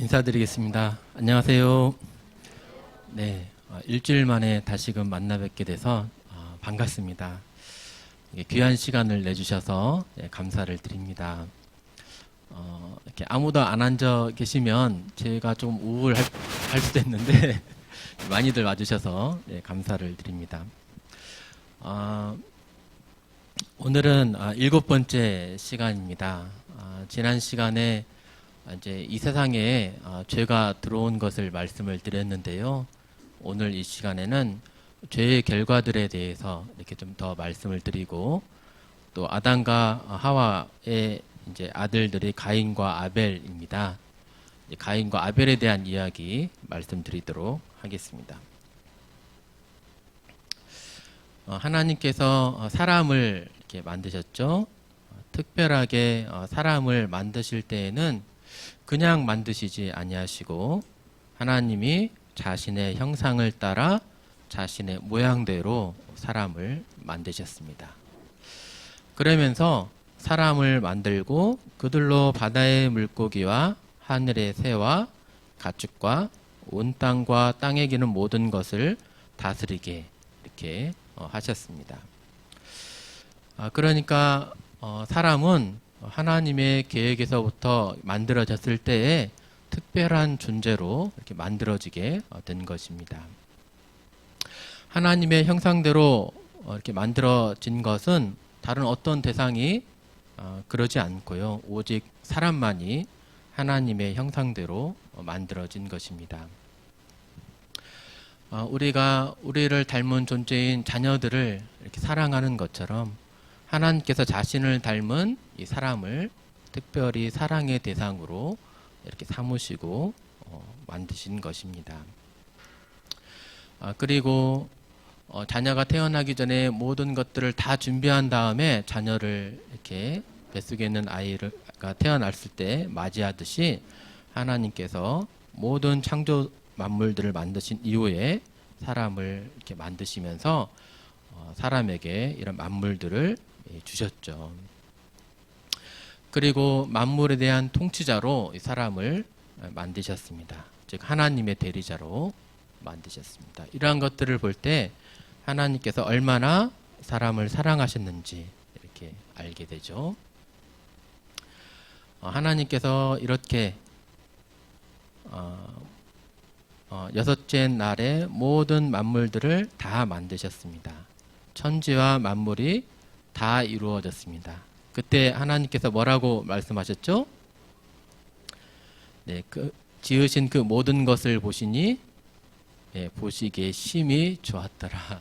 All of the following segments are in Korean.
인사드리겠습니다. 안녕하세요. 네, 일주일 만에 다시금 만나 뵙게 돼서 반갑습니다. 귀한 시간을 내주셔서 감사를 드립니다. 이렇게 아무도 안 앉아 계시면 제가 좀 우울할 수도 있는데 많이들 와주셔서 감사를 드립니다. 오늘은 7번째 시간입니다. 지난 시간에 이제 이 세상에 죄가 들어온 것을 말씀을 드렸는데요. 오늘 이 시간에는 죄의 결과들에 대해서 이렇게 좀 더 말씀을 드리고, 또 아담과 하와의 이제 아들들이 가인과 아벨입니다. 가인과 아벨에 대한 이야기 말씀드리도록 하겠습니다. 하나님께서 사람을 이렇게 만드셨죠. 특별하게 사람을 만드실 때에는 그냥 만드시지 아니하시고 하나님이 자신의 형상을 따라 자신의 모양대로 사람을 만드셨습니다. 그러면서 사람을 만들고 그들로 바다의 물고기와 하늘의 새와 가축과 온 땅과 땅에 기는 모든 것을 다스리게 이렇게 하셨습니다. 그러니까 사람은 하나님의 계획에서부터 만들어졌을 때에 특별한 존재로 이렇게 만들어지게 된 것입니다. 하나님의 형상대로 이렇게 만들어진 것은 다른 어떤 대상이 그러지 않고요. 오직 사람만이 하나님의 형상대로 만들어진 것입니다. 우리가 우리를 닮은 존재인 자녀들을 이렇게 사랑하는 것처럼 하나님께서 자신을 닮은 이 사람을 특별히 사랑의 대상으로 이렇게 삼으시고 만드신 것입니다. 그리고 자녀가 태어나기 전에 모든 것들을 다 준비한 다음에 자녀를 이렇게 뱃속에 있는 아이가 태어났을 때 맞이하듯이 하나님께서 모든 창조 만물들을 만드신 이후에 사람을 이렇게 만드시면서 사람에게 이런 만물들을 주셨죠. 그리고 만물에 대한 통치자로 사람을 만드셨습니다. 즉 하나님의 대리자로 만드셨습니다. 이러한 것들을 볼 때 하나님께서 얼마나 사람을 사랑하셨는지 이렇게 알게 되죠. 하나님께서 이렇게 여섯째 날에 모든 만물들을 다 만드셨습니다. 천지와 만물이 다 이루어졌습니다. 그때 하나님께서 뭐라고 말씀하셨죠? 네, 지으신 그 모든 것을 보시니 보시기에 심히 좋았더라.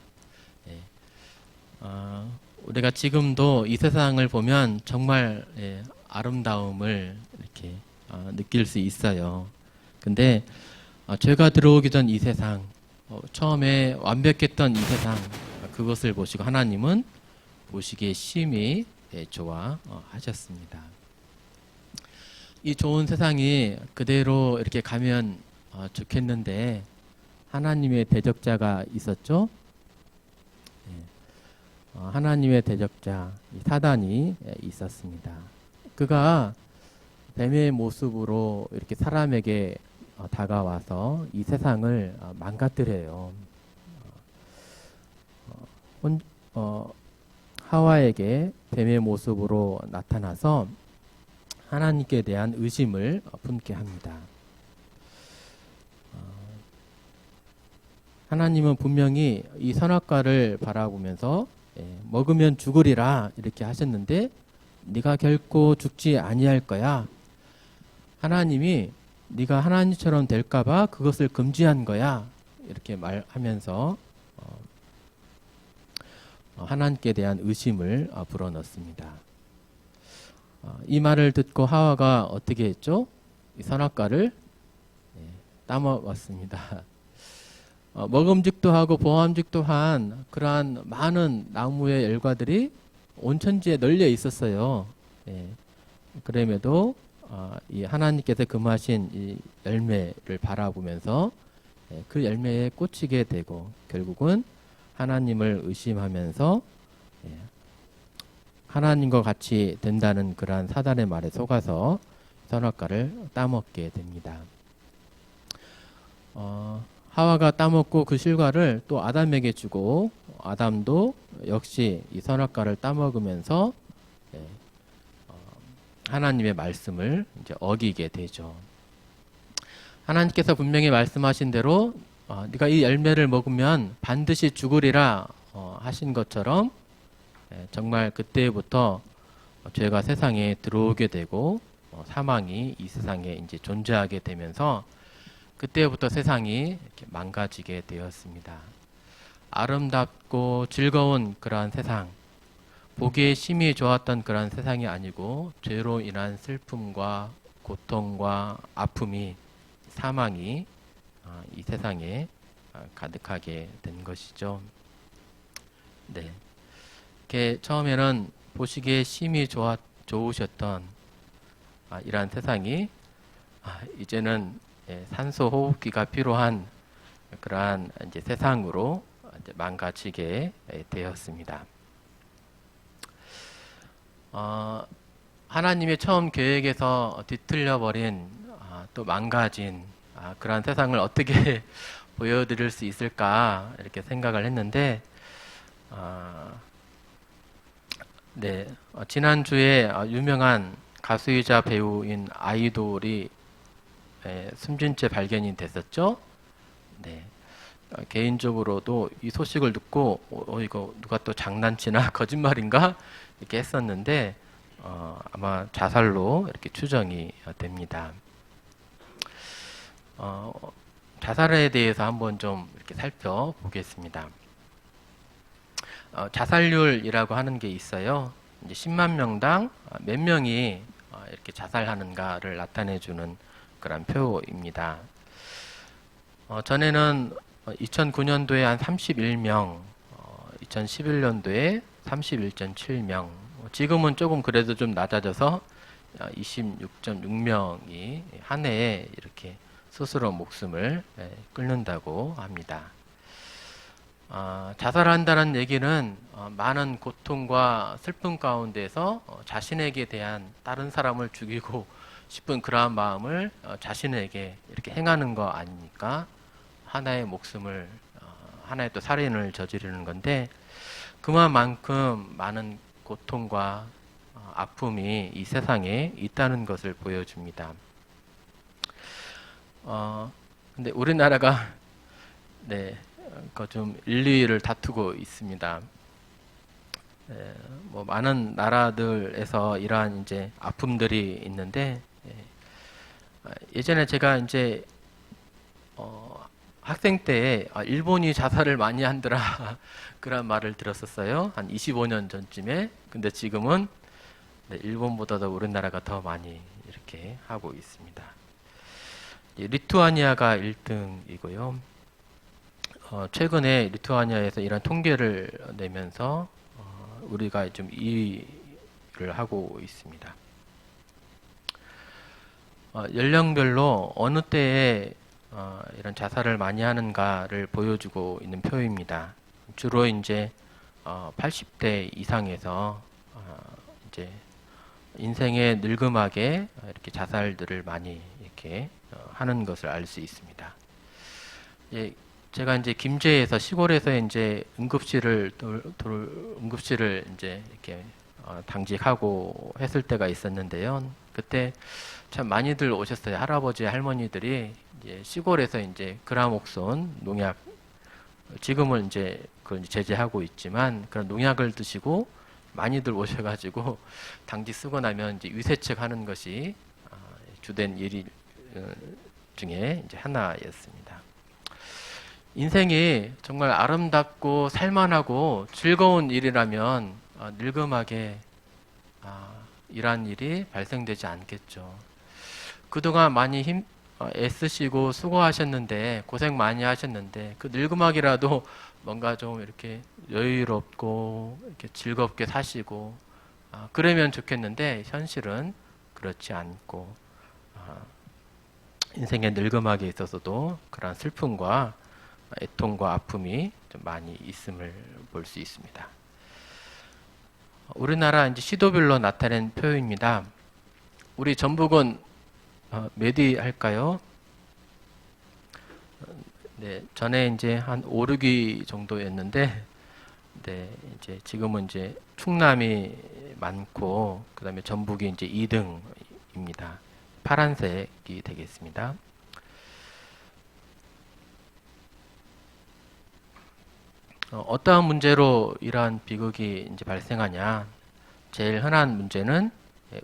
우리가 지금도 이 세상을 보면 정말 아름다움을 이렇게 느낄 수 있어요. 근데 죄가 들어오기 전 이 세상, 처음에 완벽했던 이 세상, 그것을 보시고 하나님은 보시기에 심히 좋아하셨습니다. 이 좋은 세상이 그대로 이렇게 가면 좋겠는데 하나님의 대적자가 있었죠. 하나님의 대적자 사단이 있었습니다. 그가 뱀의 모습으로 이렇게 사람에게 다가와서 이 세상을 망가뜨려요. 하와에게 뱀의 모습으로 나타나서 하나님께 대한 의심을 품게 합니다. 하나님은 분명히 이 선악과를 바라보면서 먹으면 죽으리라 이렇게 하셨는데 네가 결코 죽지 아니할 거야. 하나님이 네가 하나님처럼 될까봐 그것을 금지한 거야 이렇게 말하면서 하나님께 대한 의심을 불어넣습니다. 이 말을 듣고 하와가 어떻게 했죠? 이 선악과를 따먹었습니다. 먹음직도 하고 보암직도 한 그러한 많은 나무의 열과들이 온 천지에 널려 있었어요. 그럼에도 이 하나님께서 금하신 이 열매를 바라보면서 그 열매에 꽂히게 되고 결국은 하나님을 의심하면서 하나님과 같이 된다는 그러한 사단의 말에 속아서 선악과를 따먹게 됩니다. 하와가 따먹고 그 실과를 또 아담에게 주고 아담도 역시 이 선악과를 따먹으면서 예, 하나님의 말씀을 이제 어기게 되죠. 하나님께서 분명히 말씀하신 대로 네가 이 열매를 먹으면 반드시 죽으리라 하신 것처럼 정말 그때부터 죄가 세상에 들어오게 되고 사망이 이 세상에 이제 존재하게 되면서 그때부터 세상이 이렇게 망가지게 되었습니다. 아름답고 즐거운 그러한 세상, 보기에 심히 좋았던 그러한 세상이 아니고 죄로 인한 슬픔과 고통과 아픔이 사망이 이 세상에 가득하게 된 것이죠. 네. 이렇게 처음에는 보시기에 심히 좋으셨던 이러한 세상이 이제는 산소 호흡기가 필요한 그러한 이제 세상으로 이제 망가지게 되었습니다. 하나님의 처음 계획에서 뒤틀려 버린 또 망가진 그러한 세상을 어떻게 보여드릴 수 있을까 이렇게 생각을 했는데 네, 지난주에 유명한 가수이자 배우인 아이돌이 숨진 채 발견이 됐었죠. 네, 개인적으로도 이 소식을 듣고 이거 누가 또 장난치나 거짓말인가 이렇게 했었는데 아마 자살로 이렇게 추정이 됩니다. 자살에 대해서 한번 좀 이렇게 살펴보겠습니다. 자살률이라고 하는 게 있어요. 이제 10만 명당 몇 명이 이렇게 자살하는가를 나타내주는 그런 표입니다. 전에는 2009년도에 한 31명, 2011년도에 31.7명, 지금은 조금 그래도 좀 낮아져서 26.6명이 한 해에 이렇게 스스로 목숨을 끊는다고 합니다. 자살한다는 얘기는 많은 고통과 슬픔 가운데서 자신에게 대한 다른 사람을 죽이고 싶은 그러한 마음을 자신에게 이렇게 행하는 거 아닙니까? 하나의 목숨을 하나의 또 살인을 저지르는 건데 그만큼 많은 고통과 아픔이 이 세상에 있다는 것을 보여줍니다. 근데 우리나라가 네, 좀 1, 2위를 다투고 있습니다. 뭐 많은 나라들에서 이러한 이제 아픔들이 있는데 예전에 제가 이제 학생 때 일본이 자살을 많이 한더라 그런 말을 들었었어요. 한 25년 전쯤에. 근데 지금은 네, 일본보다도 우리나라가 더 많이 이렇게 하고 있습니다. 리투아니아가 1등이고요. 최근에 리투아니아에서 이런 통계를 내면서 우리가 좀 2위를 하고 있습니다. 연령별로 어느 때에 이런 자살을 많이 하는가를 보여주고 있는 표입니다. 주로 이제 80대 이상에서 이제 인생의 늙음하게 이렇게 자살들을 많이 이렇게 하는 것을 알 수 있습니다. 제가 이제 김제에서 시골에서 이제 응급실을 이제 이렇게 당직하고 했을 때가 있었는데요. 그때 참 많이들 오셨어요. 할아버지, 할머니들이 이제 시골에서 이제 그라목손 농약 지금은 이제 그걸 제재하고 있지만 그런 농약을 드시고 많이들 오셔가지고 당직 쓰고 나면 이제 위세책 하는 것이 주된 일 중에 이제 하나였습니다. 인생이 정말 아름답고 살만하고 즐거운 일이라면 늙음하게 이러한 일이 발생되지 않겠죠. 그동안 많이 애쓰시고 수고하셨는데 고생 많이 하셨는데 그 늙음하기라도 뭔가 좀 이렇게 여유롭고 이렇게 즐겁게 사시고 그러면 좋겠는데 현실은 그렇지 않고 인생의 늙음하게 있어서도 그러한 슬픔과 애통과 아픔이 좀 많이 있음을 볼 수 있습니다. 우리나라 이제 시도별로 나타낸 표입니다. 우리 전북은 몇 위 할까요? 네, 전에 이제 한 5, 6위 정도였는데, 네, 이제 지금은 이제 충남이 많고, 그 다음에 전북이 이제 2등입니다. 파란색이 되겠습니다. 어떠한 문제로 이러한 비극이 이제 발생하냐? 제일 흔한 문제는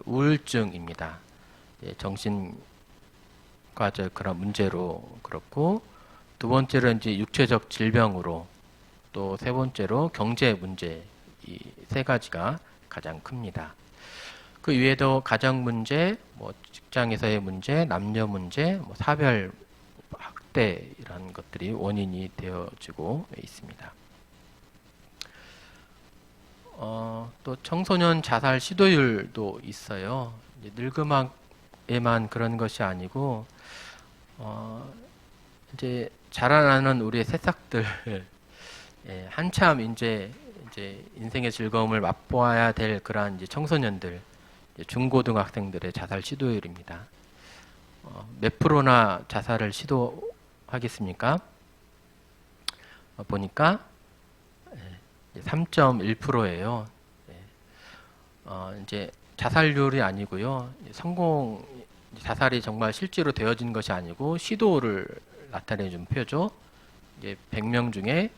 우울증입니다. 정신과적 그런 문제로 그렇고, 두 번째로 이제 육체적 질병으로, 또 세 번째로 경제 문제, 이 세 가지가 가장 큽니다. 그 이외에도 가정 문제, 뭐 직장에서의 문제, 남녀 문제, 뭐 사별, 학대 이런 것들이 원인이 되어지고 있습니다. 또 청소년 자살 시도율도 있어요. 이제 늙음악에만 그런 것이 아니고, 이제 자라나는 우리의 새싹들, 예, 한참 이제 인생의 즐거움을 맛보아야 될 그러한 이제 청소년들, 이제 중고등학생들의 자살 시도율입니다. 몇 프로나 자살을 시도하겠습니까? 보니까 3.1%예요. 이제 자살률이 아니고요. 자살이 정말 실제로 되어진 것이 아니고 시도를 나타내준 표죠. 이제 100명 중에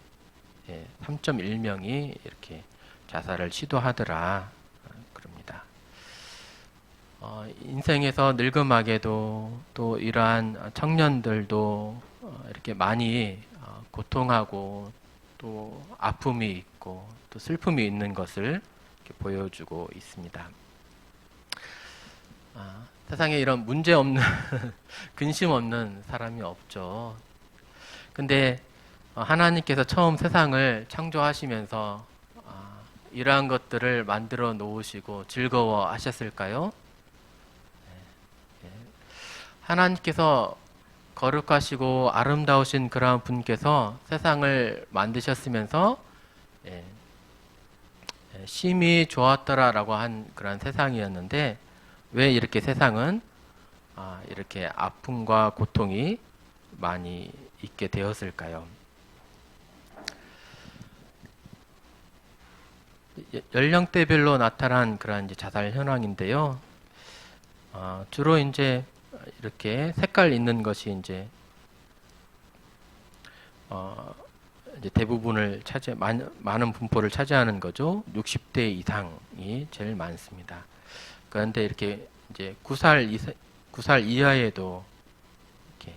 3.1명이 이렇게 자살을 시도하더라. 그럽니다. 인생에서 늙음하게도 또 이러한 청년들도 이렇게 많이 고통하고 또 아픔이 있고 또 슬픔이 있는 것을 이렇게 보여주고 있습니다. 세상에 이런 문제 없는 근심 없는 사람이 없죠. 근데 하나님께서 처음 세상을 창조하시면서 이러한 것들을 만들어 놓으시고 즐거워 하셨을까요? 하나님께서 거룩하시고 아름다우신 그러한 분께서 세상을 만드셨으면서 심히 좋았더라라고 한 그런 세상이었는데 왜 이렇게 세상은 이렇게 아픔과 고통이 많이 있게 되었을까요? 연령대별로 나타난 그런 이제 자살 현황인데요. 주로 이제 이렇게 색깔 있는 것이 이제 대부분을 많은 분포를 차지하는 거죠. 60대 이상이 제일 많습니다. 그런데 이렇게 이제 9살 이하에도 이렇게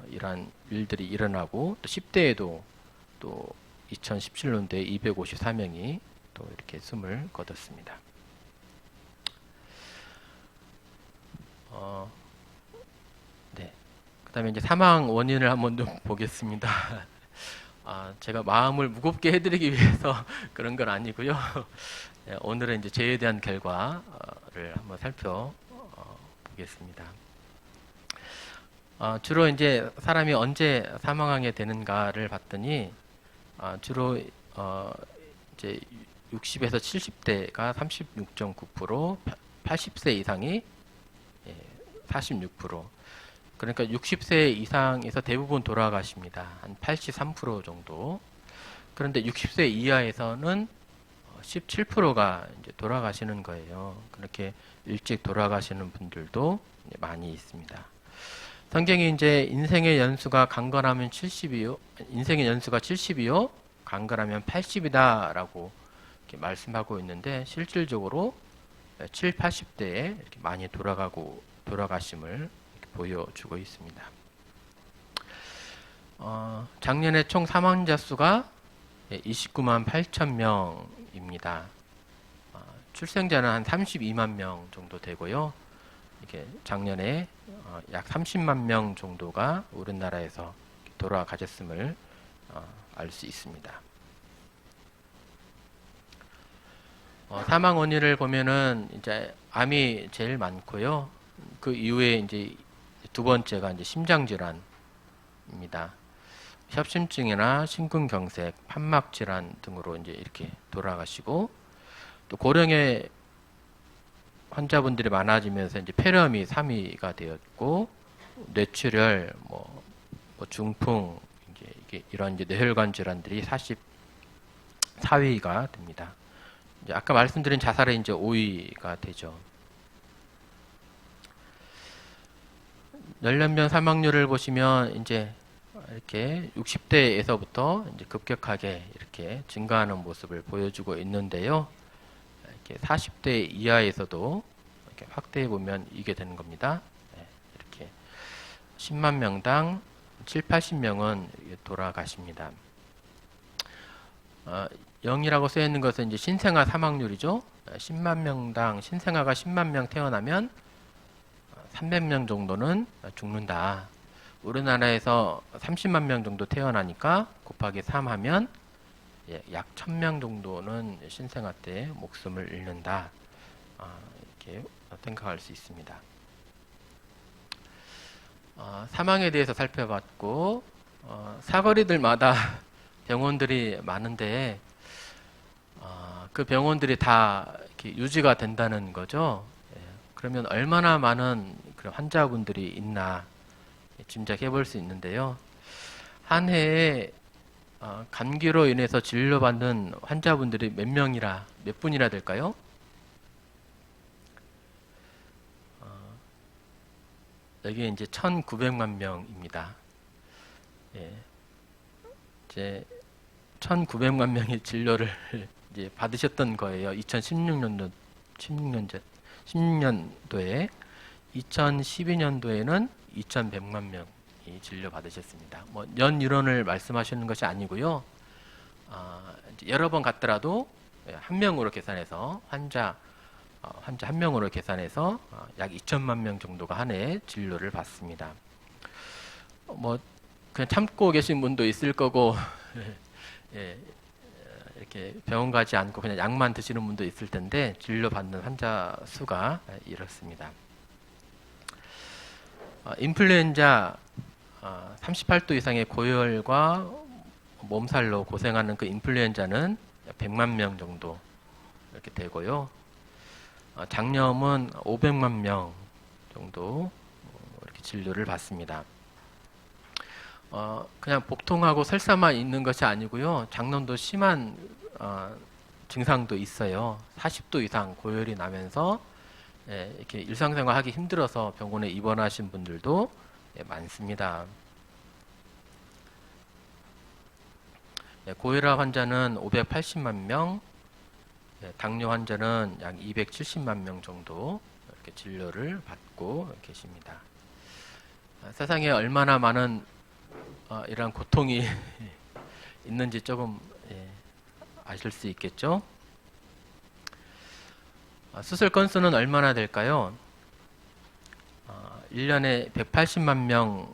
이러한 일들이 일어나고 또 10대에도 또 2017년도에 254명이 또 이렇게 숨을 거뒀습니다. 네. 그다음에 이제 사망 원인을 한번 좀 보겠습니다. 제가 마음을 무겁게 해드리기 위해서 그런 건 아니고요. 네, 오늘은 이제 죄에 대한 결과를 한번 살펴보겠습니다. 주로 이제 사람이 언제 사망하게 되는가를 봤더니 주로 이제 60에서 70대가 36.9%, 80세 이상이 46%. 그러니까 60세 이상에서 대부분 돌아가십니다. 한 83% 정도. 그런데 60세 이하에서는 17%가 이제 돌아가시는 거예요. 그렇게 일찍 돌아가시는 분들도 많이 있습니다. 성경이 이제 인생의 연수가 강건하면 70이요. 인생의 연수가 70이요. 강건하면 80이다라고 이렇게 말씀하고 있는데 실질적으로 7, 80대에 이렇게 많이 돌아가심을 이렇게 보여주고 있습니다. 작년에 총 사망자 수가 29만 8천 명입니다. 출생자는 한 32만 명 정도 되고요. 이게 작년에 약 30만 명 정도가 우리나라에서 돌아가셨음을 알 수 있습니다. 사망 원인을 보면은 이제 암이 제일 많고요. 그 이후에 이제 두 번째가 이제 심장 질환입니다. 협심증이나 심근경색, 판막 질환 등으로 이제 이렇게 돌아가시고 또 고령의 환자분들이 많아지면서 이제 폐렴이 3위가 되었고 뇌출혈, 뭐 뭐 중풍, 이게 이런 이제 뇌혈관 질환들이 44위가 됩니다. 이제 아까 말씀드린 자살의 이제 5위가 되죠. 연령별 사망률을 보시면 이제 이렇게 60대에서부터 이제 급격하게 이렇게 증가하는 모습을 보여주고 있는데요. 이렇게 40대 이하에서도 이렇게 확대해 보면 이게 되는 겁니다. 이렇게 10만 명당 7, 80명은 돌아가십니다. 0이라고 쓰여 있는 것은 이제 신생아 사망률이죠. 10만 명당 신생아가 10만 명 태어나면 300명 정도는 죽는다. 우리나라에서 30만 명 정도 태어나니까 곱하기 3 하면 약 1000명 정도는 신생아 때 목숨을 잃는다. 이렇게 생각할 수 있습니다. 사망에 대해서 살펴봤고, 사거리들마다 병원들이 많은데, 그 병원들이 다 이렇게 유지가 된다는 거죠. 그러면 얼마나 많은 그런 환자분들이 있나 짐작해 볼 수 있는데요. 한 해에 감기로 인해서 진료받는 환자분들이 몇 분이나 될까요? 여기 이제 1900만 명입니다. 이제 1900만 명의 진료를 이제 받으셨던 거예요. 16년도에 2012년도에는 2100만 명이 진료 받으셨습니다. 뭐 연일원을 말씀하시는 것이 아니고요. 이제 여러 번 갔더라도 한 명으로 계산해서 환자 한 명으로 계산해서 약 2천만 명 정도가 한 해에 진료를 받습니다. 뭐 그냥 참고 계신 분도 있을 거고 이렇게 병원 가지 않고 그냥 약만 드시는 분도 있을 텐데 진료받는 환자 수가 이렇습니다. 인플루엔자 38도 이상의 고열과 몸살로 고생하는 그 인플루엔자는 100만 명 정도 이렇게 되고요. 장염은 500만 명 정도 이렇게 진료를 받습니다. 그냥 복통하고 설사만 있는 것이 아니고요. 장염도 심한 증상도 있어요. 40도 이상 고열이 나면서 이렇게 일상생활 하기 힘들어서 병원에 입원하신 분들도 많습니다. 고혈압 환자는 580만 명, 당뇨 환자는 약 270만 명 정도 이렇게 진료를 받고 계십니다. 세상에 얼마나 많은 이러한 고통이 있는지 조금 아실 수 있겠죠? 수술 건수는 얼마나 될까요? 1년에 180만 명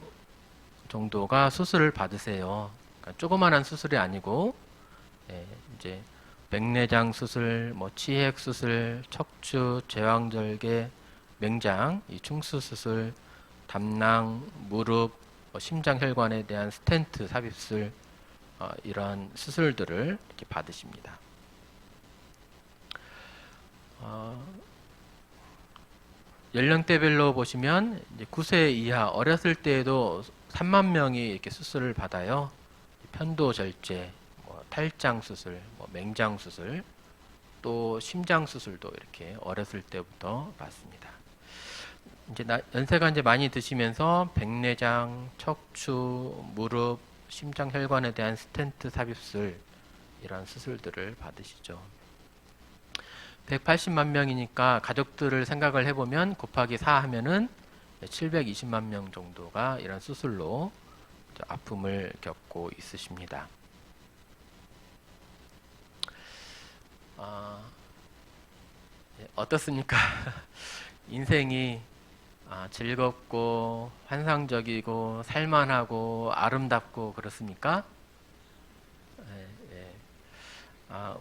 정도가 수술을 받으세요. 그러니까 조그만한 수술이 아니고 이제 백내장 수술, 뭐 치핵 수술, 척추, 제왕절개, 맹장, 이 충수 수술, 담낭, 무릎, 심장 혈관에 대한 스텐트 삽입술 이러한 수술들을 이렇게 받으십니다. 연령대별로 보시면 이제 9세 이하 어렸을 때에도 3만 명이 이렇게 수술을 받아요. 편도 절제, 뭐 탈장 수술, 뭐 맹장 수술, 또 심장 수술도 이렇게 어렸을 때부터 받습니다. 이제 연세가 이제 많이 드시면서 백내장, 척추, 무릎, 심장 혈관에 대한 스텐트 삽입술 이런 수술들을 받으시죠. 180만 명이니까 가족들을 생각을 해보면 곱하기 4 하면은 720만 명 정도가 이런 수술로 아픔을 겪고 있으십니다. 어떻습니까? 인생이 즐겁고 환상적이고 살만하고 아름답고 그렇습니까?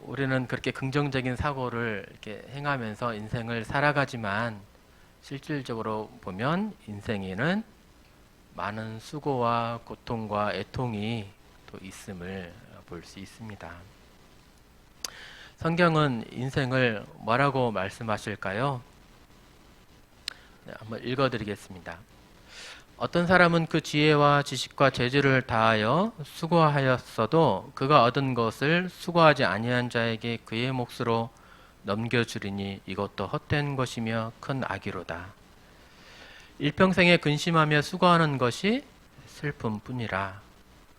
우리는 그렇게 긍정적인 사고를 이렇게 행하면서 인생을 살아가지만 실질적으로 보면 인생에는 많은 수고와 고통과 애통이 또 있음을 볼 수 있습니다. 성경은 인생을 뭐라고 말씀하실까요? 네, 한번 읽어드리겠습니다. 어떤 사람은 그 지혜와 지식과 재주를 다하여 수고하였어도 그가 얻은 것을 수고하지 아니한 자에게 그의 몫으로 넘겨주리니 이것도 헛된 것이며 큰 악이로다. 일평생에 근심하며 수고하는 것이 슬픔뿐이라.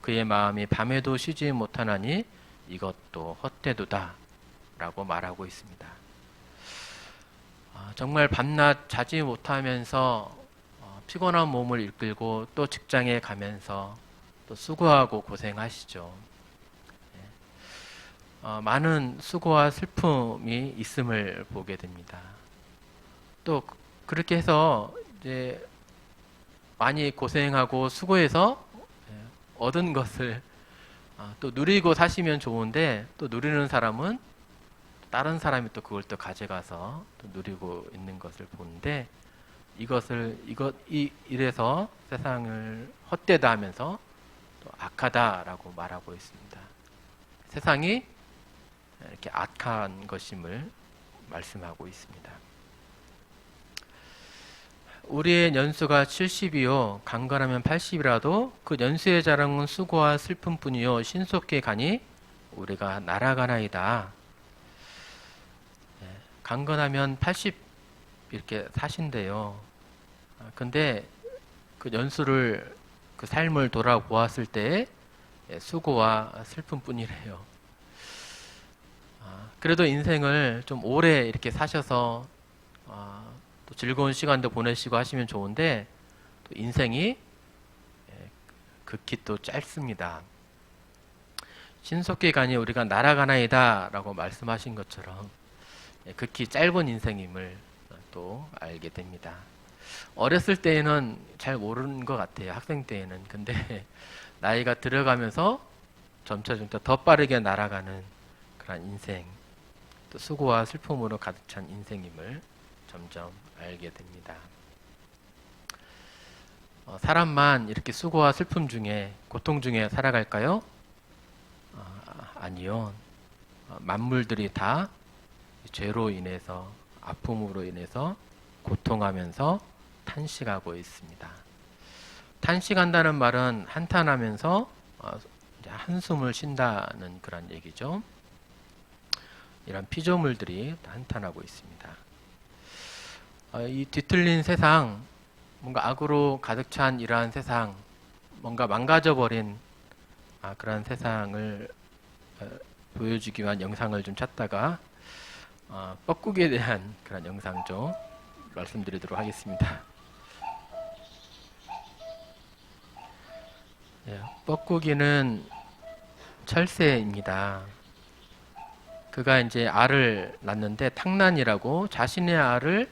그의 마음이 밤에도 쉬지 못하나니 이것도 헛되도다 라고 말하고 있습니다. 정말 밤낮 자지 못하면서 피곤한 몸을 이끌고 또 직장에 가면서 또 수고하고 고생하시죠. 많은 수고와 슬픔이 있음을 보게 됩니다. 또 그렇게 해서 이제 많이 고생하고 수고해서 얻은 것을 또 누리고 사시면 좋은데 또 누리는 사람은 다른 사람이 또 그걸 또 가져가서 또 누리고 있는 것을 보는데 이래서 세상을 헛되다 하면서 또 악하다라고 말하고 있습니다. 세상이 이렇게 악한 것임을 말씀하고 있습니다. 우리의 연수가 70이요 강건하면 80이라도 그 연수의 자랑은 수고와 슬픔뿐이요 신속히 가니 우리가 날아가나이다. 강건하면 80 이렇게 사신대요. 근데 그 연수를 그 삶을 돌아보았을 때 수고와 슬픔뿐이래요. 그래도 인생을 좀 오래 이렇게 사셔서 또 즐거운 시간도 보내시고 하시면 좋은데 또 인생이 극히 또 짧습니다. 신속히 가니 우리가 날아가나이다 라고 말씀하신 것처럼 극히 짧은 인생임을 또 알게 됩니다. 어렸을 때에는 잘 모르는 것 같아요. 학생 때에는. 근데 나이가 들어가면서 점차 더 빠르게 날아가는 그런 인생, 또 수고와 슬픔으로 가득 찬 인생임을 점점 알게 됩니다. 사람만 이렇게 수고와 슬픔 중에, 고통 중에 살아갈까요? 아니요. 만물들이 다 죄로 인해서, 아픔으로 인해서 고통하면서 탄식하고 있습니다. 탄식한다는 말은 한탄하면서 한숨을 쉰다는 그런 얘기죠. 이런 피조물들이 한탄하고 있습니다. 이 뒤틀린 세상, 뭔가 악으로 가득 찬 이러한 세상, 뭔가 망가져버린 그런 세상을 보여주기 위한 영상을 좀 찾다가 뻐꾸기에 대한 그런 영상 좀 말씀드리도록 하겠습니다. 뻐꾸기는 철새입니다. 그가 이제 알을 낳는데 탕란이라고 자신의 알을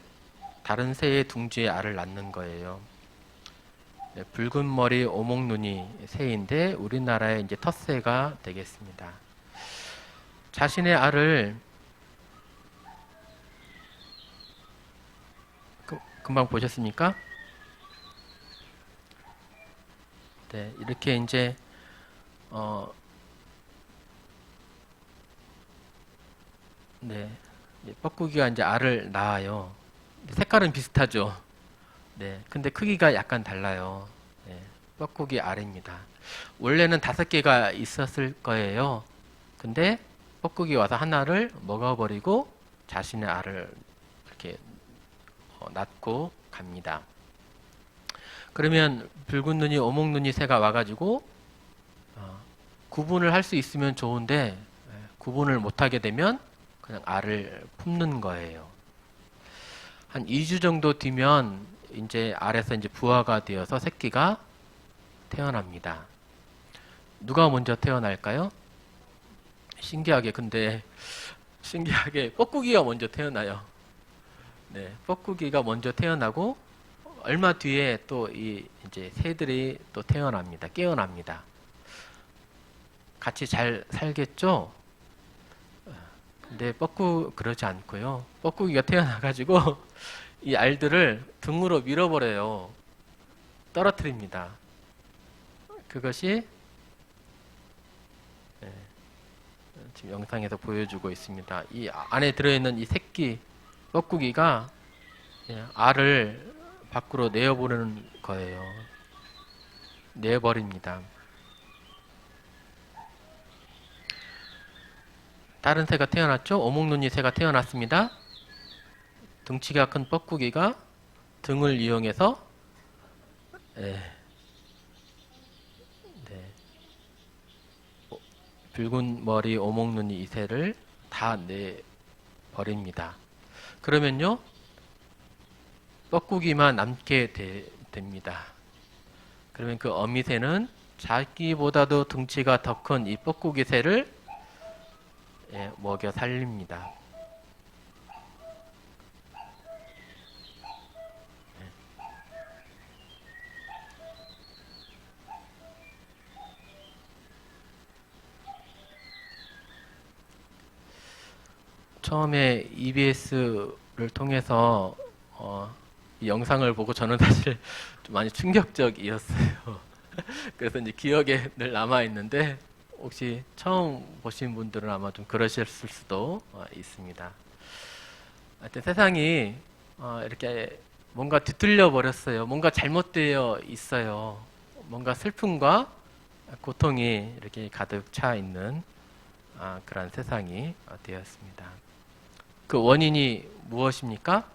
다른 새의 둥지에 알을 낳는 거예요. 붉은 머리 오목눈이 새인데 우리나라의 이제 텃새가 되겠습니다. 자신의 알을 금방 보셨습니까? 네, 이렇게 이제 네, 뻐꾸기가 이제 알을 낳아요. 색깔은 비슷하죠. 네, 근데 크기가 약간 달라요. 네, 뻐꾸기 알입니다. 원래는 5개가 있었을 거예요. 근데 뻐꾸기 와서 하나를 먹어버리고 자신의 알을 이렇게 낳고 갑니다. 그러면 붉은 눈이 오목눈이 새가 와가지고 구분을 할 수 있으면 좋은데 구분을 못하게 되면 그냥 알을 품는 거예요. 한 2주 정도 뒤면 이제 알에서 이제 부화가 되어서 새끼가 태어납니다. 누가 먼저 태어날까요? 신기하게 뻐꾸기가 먼저 태어나요. 네, 뻐꾸기가 먼저 태어나고 얼마 뒤에 또 이제 새들이 또 태어납니다. 깨어납니다. 같이 잘 살겠죠? 근데 그러지 않고요. 뻐꾸기가 태어나가지고 이 알들을 등으로 밀어버려요. 떨어뜨립니다. 그것이 지금 영상에서 보여주고 있습니다. 이 안에 들어있는 이 새끼 뻐꾸기가 알을 밖으로 내어보는 거예요. 내버립니다. 다른 새가 태어났죠? 오목눈이 새가 태어났습니다. 등치가 큰 뻐꾸기가 등을 이용해서 붉은 머리 오목눈이 이 새를 다 내버립니다. 그러면요, 뻐꾸기만 남게 됩니다. 그러면 그 어미새는 자기보다도 등치가 더 큰 이 뻐꾸기 새를 먹여 살립니다. 처음에 EBS를 통해서 이 영상을 보고 저는 사실 좀 많이 충격적이었어요. 그래서 이제 기억에 늘 남아 있는데 혹시 처음 보신 분들은 아마 좀 그러셨을 수도 있습니다. 하여튼 세상이 이렇게 뭔가 뒤틀려 버렸어요. 뭔가 잘못되어 있어요. 뭔가 슬픔과 고통이 이렇게 가득 차 있는 그런 세상이 되었습니다. 그 원인이 무엇입니까?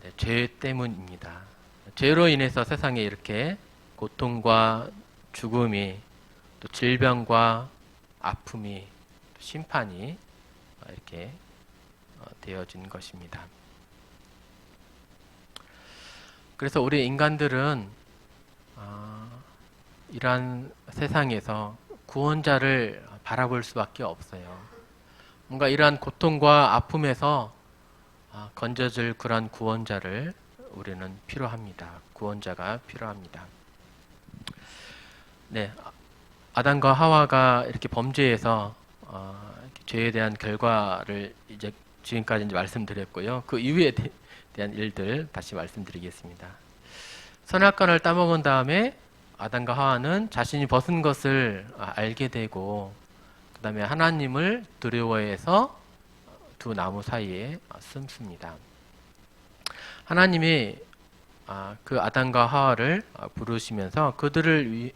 네, 죄 때문입니다. 죄로 인해서 세상에 이렇게 고통과 죽음이, 또 질병과 아픔이, 또 심판이 이렇게 되어진 것입니다. 그래서 우리 인간들은 이러한 세상에서 구원자를 바라볼 수밖에 없어요. 뭔가 이러한 고통과 아픔에서 건져줄 그런 구원자를 우리는 필요합니다. 구원자가 필요합니다. 네, 아담과 하와가 이렇게 범죄해서 죄에 대한 결과를 이제 지금까지 이제 말씀드렸고요. 그 이후에 대한 일들 다시 말씀드리겠습니다. 선악과를 따먹은 다음에 아담과 하와는 자신이 벗은 것을 알게 되고, 그 다음에 하나님을 두려워해서 두 나무 사이에 숨습니다. 하나님이 그 아담과 하와를 부르시면서 그들을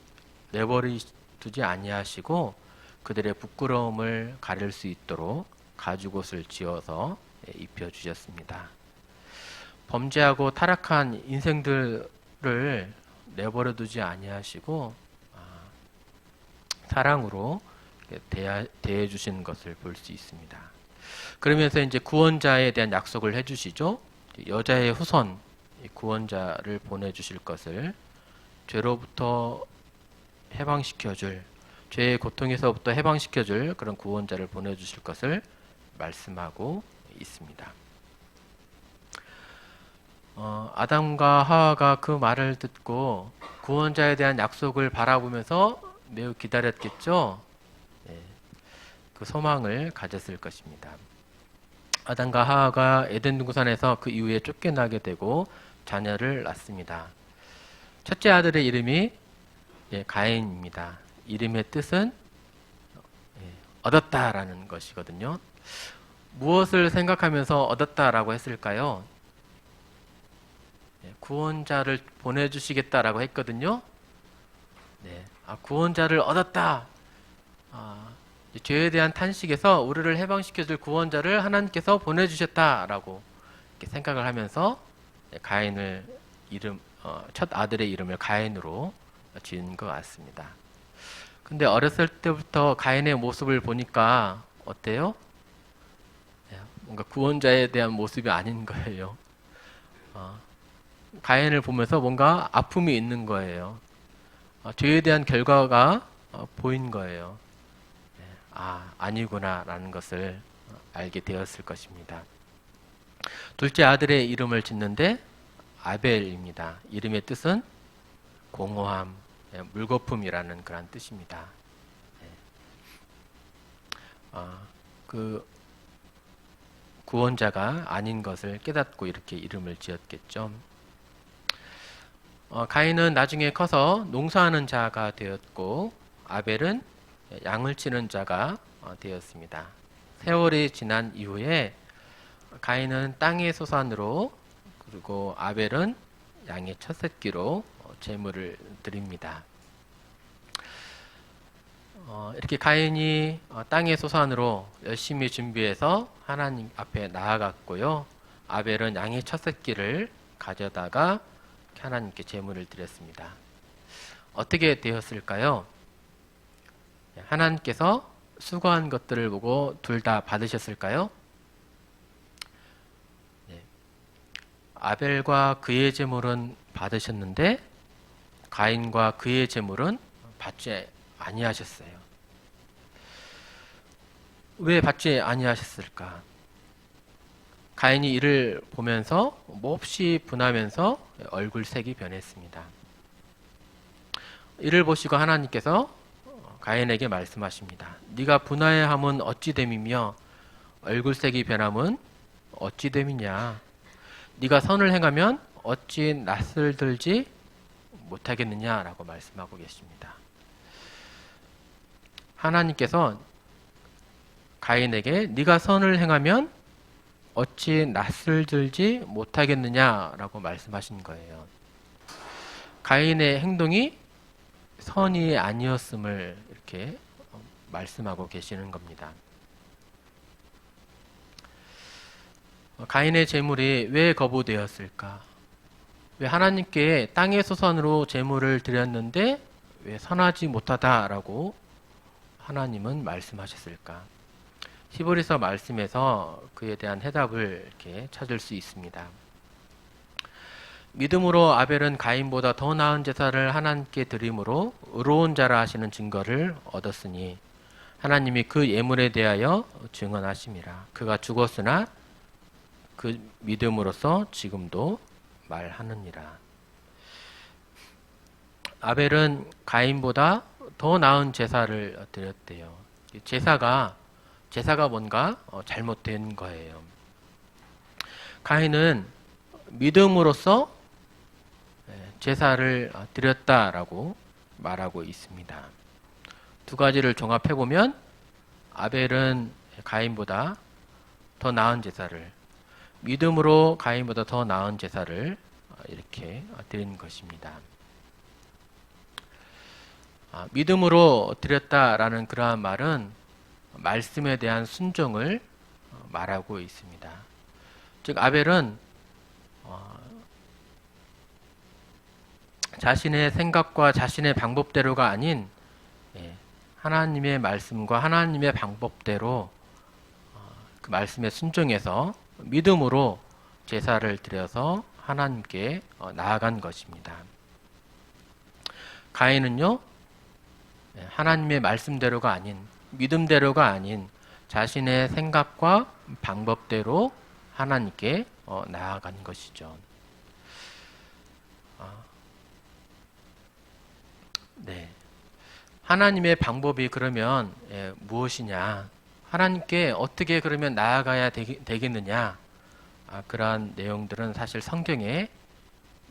내버려두지 아니하시고 그들의 부끄러움을 가릴 수 있도록 가죽옷을 지어서 입혀주셨습니다. 범죄하고 타락한 인생들을 내버려두지 아니하시고 사랑으로 대해 주시는 것을 볼 수 있습니다. 그러면서 이제 구원자에 대한 약속을 해주시죠. 여자의 후손 구원자를 보내주실 것을, 죄로부터 해방시켜줄, 죄의 고통에서부터 해방시켜줄 그런 구원자를 보내주실 것을 말씀하고 있습니다. 아담과 하와가 그 말을 듣고 구원자에 대한 약속을 바라보면서 매우 기다렸겠죠. 그 소망을 가졌을 것입니다. 아담과 하와가 에덴 동산에서 그 이후에 쫓겨나게 되고 자녀를 낳습니다. 첫째 아들의 이름이 가인입니다. 이름의 뜻은 얻었다라는 것이거든요. 무엇을 생각하면서 얻었다라고 했을까요? 구원자를 보내주시겠다라고 했거든요. 구원자를 얻었다. 죄에 대한 탄식에서 우리를 해방시켜줄 구원자를 하나님께서 보내주셨다라고 이렇게 생각을 하면서 가인을 첫 아들의 이름을 가인으로 지은 것 같습니다. 근데 어렸을 때부터 가인의 모습을 보니까 어때요? 뭔가 구원자에 대한 모습이 아닌 거예요. 가인을 보면서 뭔가 아픔이 있는 거예요. 죄에 대한 결과가 보인 거예요. 아니구나 라는 것을 알게 되었을 것입니다. 둘째 아들의 이름을 짓는데 아벨입니다. 이름의 뜻은 공허함, 물거품이라는 그런 뜻입니다. 그 구원자가 아닌 것을 깨닫고 이렇게 이름을 지었겠죠. 가인은 나중에 커서 농사하는 자가 되었고, 아벨은 양을 치는 자가 되었습니다. 세월이 지난 이후에 가인은 땅의 소산으로, 그리고 아벨은 양의 첫 새끼로 제물을 드립니다. 이렇게 가인이 땅의 소산으로 열심히 준비해서 하나님 앞에 나아갔고요. 아벨은 양의 첫 새끼를 가져다가 하나님께 제물을 드렸습니다. 어떻게 되었을까요? 하나님께서 수고한 것들을 보고 둘 다 받으셨을까요? 네. 아벨과 그의 제물은 받으셨는데 가인과 그의 제물은 받지 아니하셨어요. 왜 받지 아니하셨을까? 가인이 이를 보면서 몹시 분하면서 얼굴색이 변했습니다. 이를 보시고 하나님께서 가인에게 말씀하십니다. 네가 분하여함은 어찌 됨이며 얼굴색이 변함은 어찌 됨이냐? 네가 선을 행하면 어찌 낯을 들지 못하겠느냐라고 말씀하고 계십니다. 하나님께서 가인에게 네가 선을 행하면 어찌 낯을 들지 못하겠느냐라고 말씀하신 거예요. 가인의 행동이 선이 아니었음을 이렇게 말씀하고 계시는 겁니다. 가인의 제물이 왜 거부되었을까? 왜 하나님께 땅의 소산으로 제물을 드렸는데 왜 선하지 못하다라고 하나님은 말씀하셨을까? 히브리서 말씀에서 그에 대한 해답을 이렇게 찾을 수 있습니다. 믿음으로 아벨은 가인보다 더 나은 제사를 하나님께 드림으로 의로운 자라 하시는 증거를 얻었으니 하나님이 그 예물에 대하여 증언하심이라. 그가 죽었으나 그 믿음으로써 지금도 말하느니라. 아벨은 가인보다 더 나은 제사를 드렸대요. 제사가 뭔가 잘못된 거예요. 가인은 믿음으로써 제사를 드렸다라고 말하고 있습니다. 두 가지를 종합해보면 아벨은 가인보다 더 나은 제사를, 믿음으로 가인보다 더 나은 제사를 이렇게 드린 것입니다. 믿음으로 드렸다라는 그러한 말은 말씀에 대한 순종을 말하고 있습니다. 즉 아벨은 자신의 생각과 자신의 방법대로가 아닌 하나님의 말씀과 하나님의 방법대로 그 말씀에 순종해서 믿음으로 제사를 드려서 하나님께 나아간 것입니다. 가인은요, 하나님의 말씀대로가 아닌, 믿음대로가 아닌 자신의 생각과 방법대로 하나님께 나아간 것이죠. 네. 하나님의 방법이 그러면 무엇이냐? 하나님께 어떻게 그러면 나아가야 되겠느냐? 그러한 내용들은 사실 성경에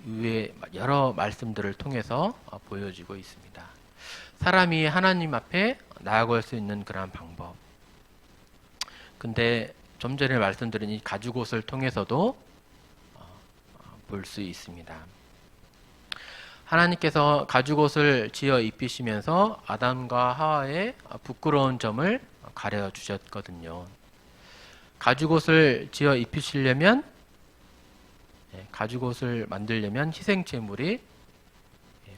이외에 여러 말씀들을 통해서 보여지고 있습니다. 사람이 하나님 앞에 나아갈 수 있는 그러한 방법. 근데 좀 전에 말씀드린 이 가죽옷을 통해서도 볼 수 있습니다. 하나님께서 가죽옷을 지어 입히시면서 아담과 하와의 부끄러운 점을 가려 주셨거든요. 가죽옷을 지어 입히시려면, 가죽옷을 만들려면 희생 제물이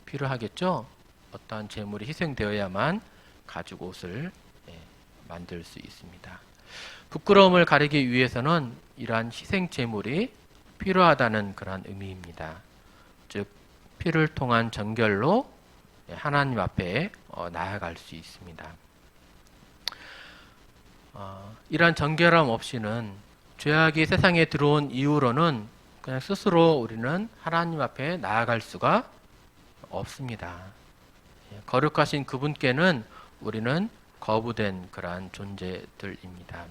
필요하겠죠. 어떠한 제물이 희생되어야만 가죽옷을 만들 수 있습니다. 부끄러움을 가리기 위해서는 이러한 희생 제물이 필요하다는 그런 의미입니다. 즉 피를 통한 정결로 하나님 앞에 나아갈 수 있습니다. 이러한 정결함 없이는 죄악이 세상에 들어온 이후로는 그냥 스스로 우리는 하나님 앞에 나아갈 수가 없습니다. 거룩하신 그분께는 우리는 거부된 그러한 존재들입니다.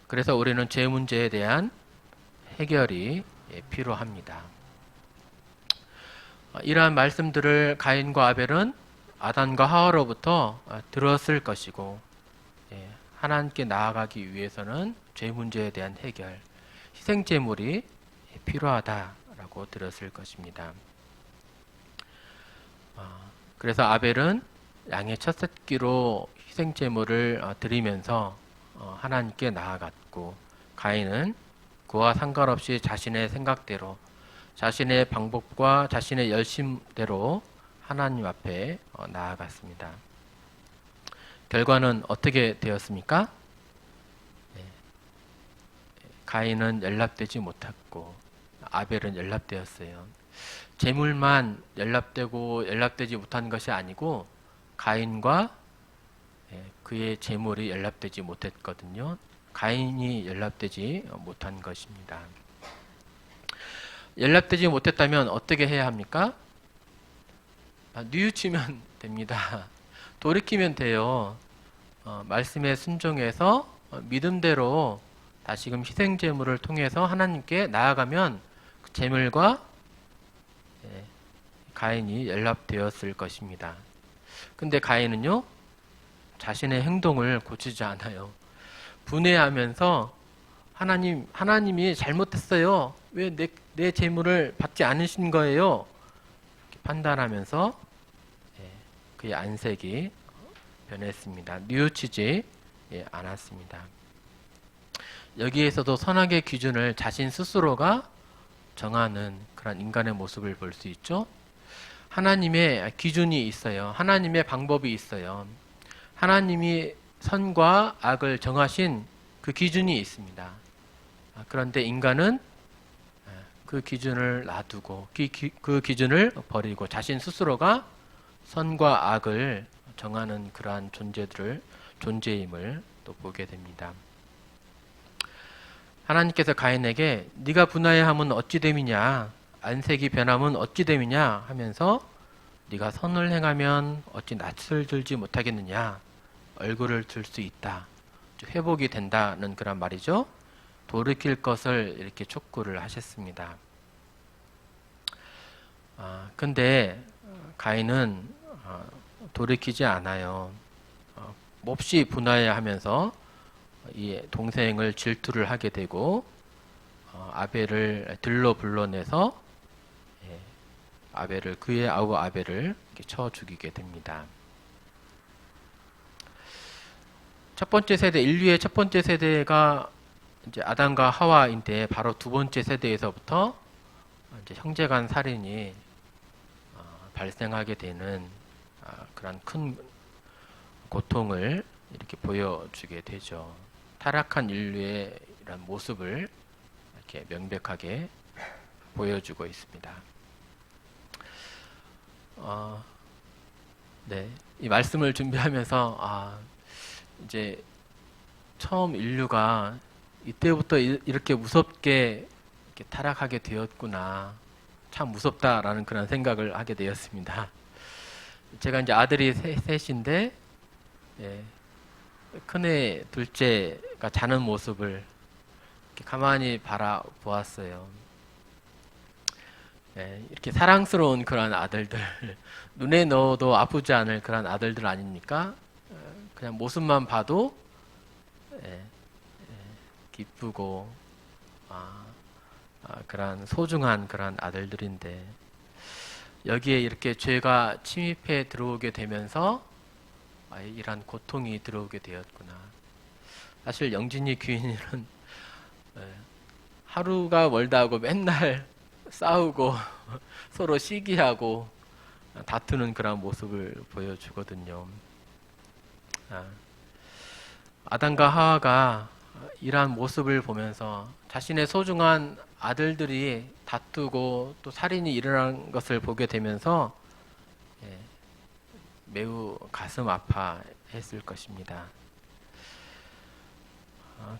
그래서 우리는 죄 문제에 대한 해결이 필요합니다. 이러한 말씀들을 가인과 아벨은 아담과 하와로부터 들었을 것이고, 하나님께 나아가기 위해서는 죄 문제에 대한 해결, 희생 제물이 필요하다라고 라고 들었을 것입니다. 그래서 아벨은 양의 첫 새끼로 희생 제물을 드리면서 하나님께 나아갔고, 가인은 그와 상관없이 자신의 생각대로, 자신의 방법과 자신의 열심대로 하나님 앞에 나아갔습니다. 결과는 어떻게 되었습니까? 가인은 연락되지 못했고 아벨은 연락되었어요. 제물만 연락되고 연락되지 못한 것이 아니고 가인과 그의 제물이 연락되지 못했거든요. 가인이 연락되지 못한 것입니다. 연락되지 못했다면 어떻게 해야 합니까? 뉘우치면 됩니다. 돌이키면 돼요. 말씀에 순종해서 믿음대로 다시금 희생 제물을 통해서 하나님께 나아가면 그 제물과 가인이 연락되었을 것입니다. 근데 가인은요, 자신의 행동을 고치지 않아요. 분해하면서 하나님이 잘못했어요. 왜 내 제물을 받지 않으신 거예요? 이렇게 판단하면서 그의 안색이 변했습니다. 뉘우치지 않았습니다. 여기에서도 선악의 기준을 자신 스스로가 정하는 그런 인간의 모습을 볼 수 있죠. 하나님의 기준이 있어요. 하나님의 방법이 있어요. 하나님이 선과 악을 정하신 그 기준이 있습니다. 그런데 인간은 그 기준을 놔두고 그 기준을 버리고 자신 스스로가 선과 악을 정하는 그러한 존재임을 또 보게 됩니다. 하나님께서 가인에게 네가 분하여함은 어찌 됨이냐, 안색이 변함은 어찌 됨이냐 하면서 네가 선을 행하면 어찌 낯을 들지 못하겠느냐, 얼굴을 들 수 있다, 회복이 된다는 그런 말이죠. 돌이킬 것을 이렇게 촉구를 하셨습니다. 근데 가인은 돌이키지 않아요. 몹시 분하여하면서 이 동생을 질투를 하게 되고 아벨을 들러 불러내서 그의 아우 아벨을 쳐 죽이게 됩니다. 첫 번째 세대, 인류의 첫 번째 세대가 이제 아담과 하와인데 바로 두 번째 세대에서부터 이제 형제간 살인이 발생하게 되는 그런 큰 고통을 이렇게 보여주게 되죠. 타락한 인류의 이런 모습을 이렇게 명백하게 보여주고 있습니다. 이 말씀을 준비하면서 이제 처음 인류가 이때부터 이렇게 무섭게 이렇게 타락하게 되었구나, 참 무섭다라는 그런 생각을 하게 되었습니다. 제가 이제 아들이 셋인데 큰애 둘째가 자는 모습을 이렇게 가만히 바라보았어요. 이렇게 사랑스러운 그런 아들들, 눈에 넣어도 아프지 않을 그런 아들들 아닙니까? 그냥 모습만 봐도 기쁘고 그런 소중한 그런 아들들인데 여기에 이렇게 죄가 침입해 들어오게 되면서 이런 고통이 들어오게 되었구나. 사실 영진이 귀인은 하루가 멀다 하고 맨날 싸우고 서로 시기하고 다투는 그런 모습을 보여주거든요. 아담과 하와가 이러한 모습을 보면서 자신의 소중한 아들들이 다투고 또 살인이 일어난 것을 보게 되면서 매우 가슴 아파했을 것입니다.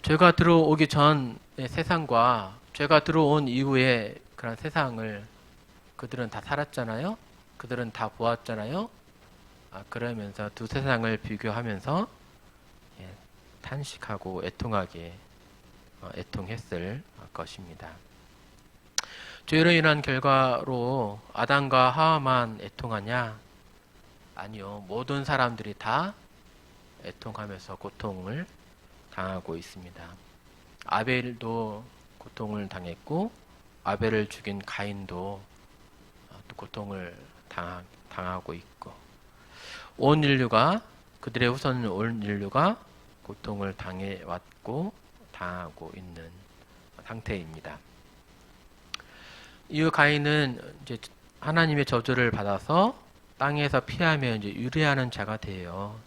죄가 들어오기 전의 세상과 죄가 들어온 이후의 그런 세상을 그들은 다 살았잖아요. 그들은 다 보았잖아요. 그러면서 두 세상을 비교하면서 탄식하고 애통하게 애통했을 것입니다. 죄로 인한 결과로 아담과 하와만 애통하냐? 아니요. 모든 사람들이 다 애통하면서 고통을 당하고 있습니다. 아벨도 고통을 당했고 아벨을 죽인 가인도 또 고통을 당하고 있고, 온 인류가, 그들의 후손 온 인류가 고통을 당해왔고 당하고 있는 상태입니다. 이후 가인은 이제 하나님의 저주를 받아서 땅에서 피하며 이제 유래하는 자가 돼요.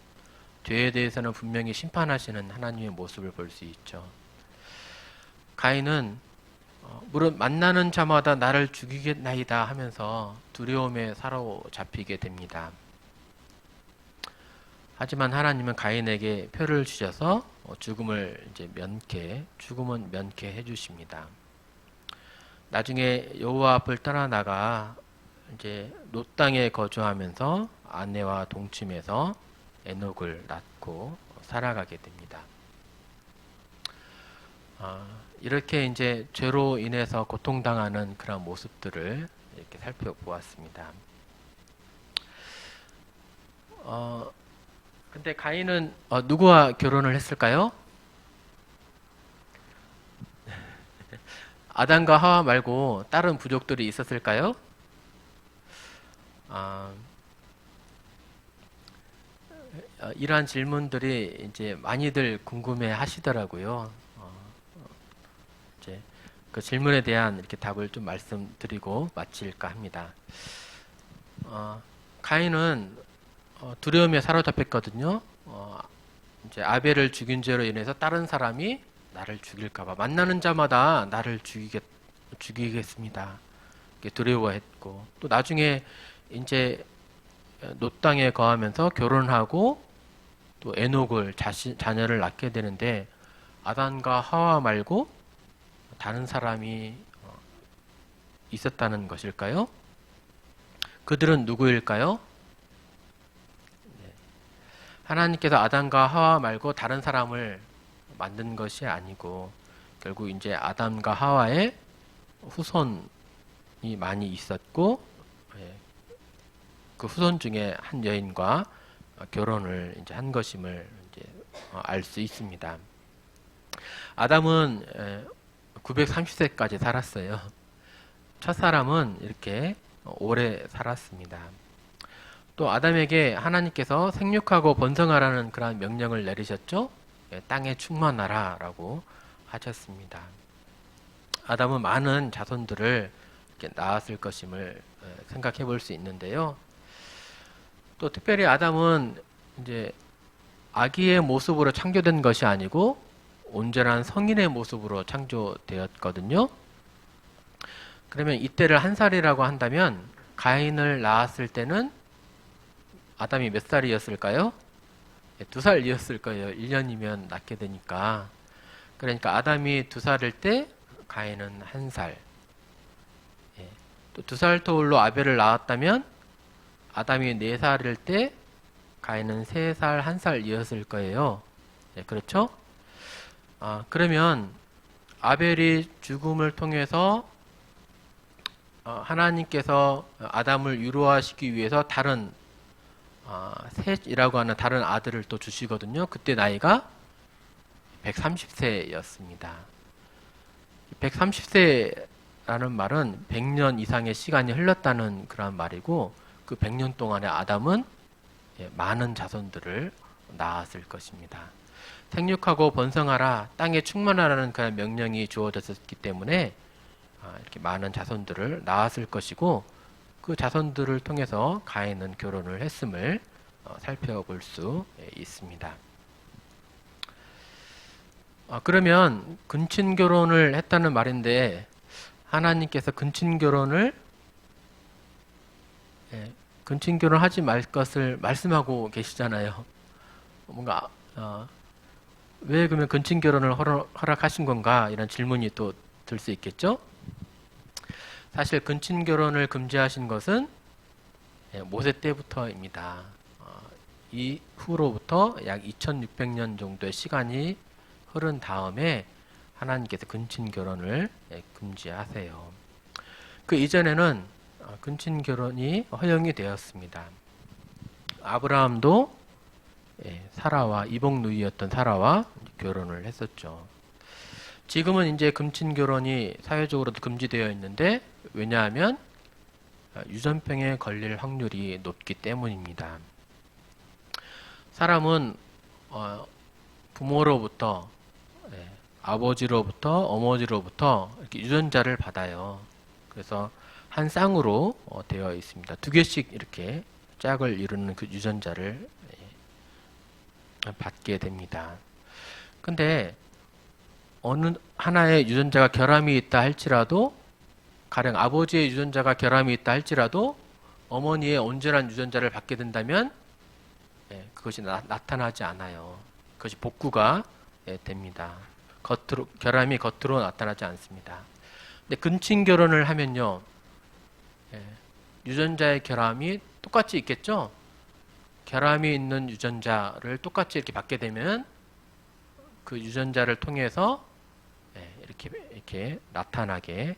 죄에 대해서는 분명히 심판하시는 하나님의 모습을 볼 수 있죠. 가인은 물론 만나는 자마다 나를 죽이겠나이다 하면서 두려움에 사로잡히게 됩니다. 하지만 하나님은 가인에게 표를 주셔서 죽음은 면케해 주십니다. 나중에 여호와 앞을 떠나다가 이제 롯 땅에 거주하면서 아내와 동침해서 에녹을 낳고 살아가게 됩니다. 이렇게 이제 죄로 인해서 고통당하는 그런 모습들을 이렇게 살펴보았습니다. 근데 가인은 누구와 결혼을 했을까요? 아담과 하와 말고 다른 부족들이 있었을까요? 이러한 질문들이 이제 많이들 궁금해 하시더라고요. 이제 그 질문에 대한 이렇게 답을 좀 말씀드리고 마칠까 합니다. 가인은 두려움에 사로잡혔거든요. 이제 아벨을 죽인 죄로 인해서 다른 사람이 나를 죽일까봐 만나는 자마다 나를 죽이겠습니다. 두려워했고, 또 나중에 이제 롯 땅에 거하면서 결혼하고 또 에녹을 자녀를 낳게 되는데, 아담과 하와 말고 다른 사람이 있었다는 것일까요? 그들은 누구일까요? 하나님께서 아담과 하와 말고 다른 사람을 만든 것이 아니고, 결국 이제 아담과 하와의 후손이 많이 있었고, 그 후손 중에 한 여인과 결혼을 이제 한 것임을 알 수 있습니다. 아담은 930세까지 살았어요. 첫사람은 이렇게 오래 살았습니다. 또 아담에게 하나님께서 생육하고 번성하라는 그런 명령을 내리셨죠. 땅에 충만하라 라고 하셨습니다. 아담은 많은 자손들을 이렇게 낳았을 것임을 생각해 볼 수 있는데요. 또 특별히 아담은 이제 아기의 모습으로 창조된 것이 아니고 온전한 성인의 모습으로 창조되었거든요. 그러면 이때를 한 살이라고 한다면 가인을 낳았을 때는 아담이 몇 살이었을까요? 2살이었을 거예요. 1년이면 낳게 되니까. 그러니까 아담이 2살일 때 가인은 1살. 또 2살 터울로 아벨을 낳았다면 아담이 4살일 때 가인은 3살, 1살이었을 거예요. 그렇죠? 그러면 아벨이 죽음을 통해서 하나님께서 아담을 유로하시기 위해서 다른 셋이라고 하는 다른 아들을 또 주시거든요. 그때 나이가 130세였습니다. 130세라는 말은 100년 이상의 시간이 흘렀다는 그런 말이고, 그 100년 동안에 아담은 많은 자손들을 낳았을 것입니다. 생육하고 번성하라, 땅에 충만하라는 그런 명령이 주어졌기 때문에 이렇게 많은 자손들을 낳았을 것이고, 그 자손들을 통해서 가인은 결혼을 했음을 살펴볼 수 있습니다. 그러면 근친 결혼을 했다는 말인데, 하나님께서 근친 결혼을 근친 결혼하지 말 것을 말씀하고 계시잖아요. 뭔가 왜 그러면 근친 결혼을 허락하신 건가, 이런 질문이 또 들 수 있겠죠. 사실 근친 결혼을 금지하신 것은 모세 때부터입니다. 이후로부터 약 2600년 정도의 시간이 흐른 다음에 하나님께서 근친 결혼을 금지하세요. 그 이전에는 근친 결혼이 허용이 되었습니다. 아브라함도 사라와 이복 누이였던 사라와 결혼을 했었죠. 지금은 이제 금친 결혼이 사회적으로도 금지되어 있는데 왜냐하면 유전병에 걸릴 확률이 높기 때문입니다. 사람은 부모로부터 아버지로부터 어머니로부터 이렇게 유전자를 받아요. 그래서 한 쌍으로 되어 있습니다. 두 개씩 이렇게 짝을 이루는 그 유전자를 받게 됩니다. 근데 어느 하나의 유전자가 결함이 있다 할지라도 가령 아버지의 유전자가 결함이 있다 할지라도 어머니의 온전한 유전자를 받게 된다면 그것이 나타나지 않아요. 그것이 복구가 됩니다. 결함이 겉으로 나타나지 않습니다. 근데 근친 결혼을 하면요, 유전자의 결함이 똑같이 있겠죠? 결함이 있는 유전자를 똑같이 이렇게 받게 되면 그 유전자를 통해서 이렇게 나타나게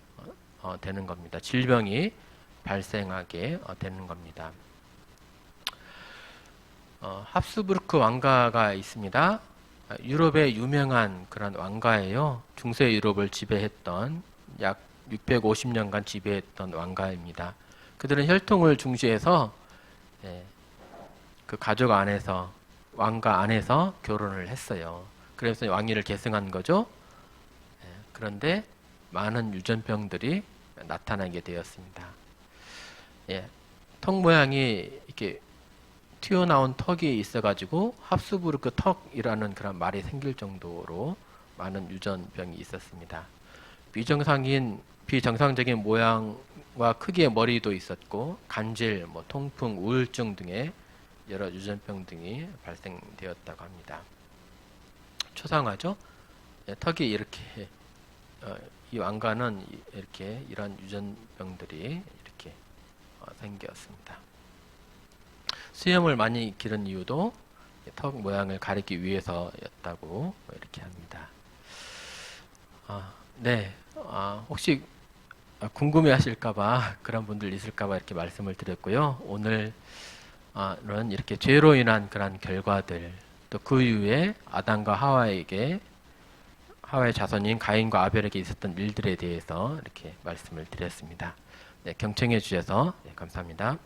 되는 겁니다. 질병이 발생하게 되는 겁니다. 합스부르크 왕가가 있습니다. 유럽의 유명한 그런 왕가예요. 중세 유럽을 지배했던 약 650년간 지배했던 왕가입니다. 그들은 혈통을 중시해서 그 가족 안에서 왕가 안에서 결혼을 했어요. 그래서 왕위를 계승한 거죠. 그런데 많은 유전병들이 나타나게 되었습니다. 턱 모양이 이렇게 튀어나온 턱이 있어가지고 합스부르크 턱이라는 그런 말이 생길 정도로 많은 유전병이 있었습니다. 비정상적인 모양과 크기의 머리도 있었고 간질, 통풍, 우울증 등의 여러 유전병 등이 발생되었다고 합니다. 초상화죠? 턱이 이렇게 이 왕가는 이렇게 이런 유전병들이 이렇게 생겼습니다. 수염을 많이 기른 이유도 턱 모양을 가리기 위해서였다고 이렇게 합니다. 혹시 궁금해하실까봐 그런 분들 있을까봐 이렇게 말씀을 드렸고요. 오늘은 이렇게 죄로 인한 그런 결과들, 또 그 이후에 아담과 하와의 자손인 가인과 아벨에게 있었던 일들에 대해서 이렇게 말씀을 드렸습니다. 경청해 주셔서 감사합니다.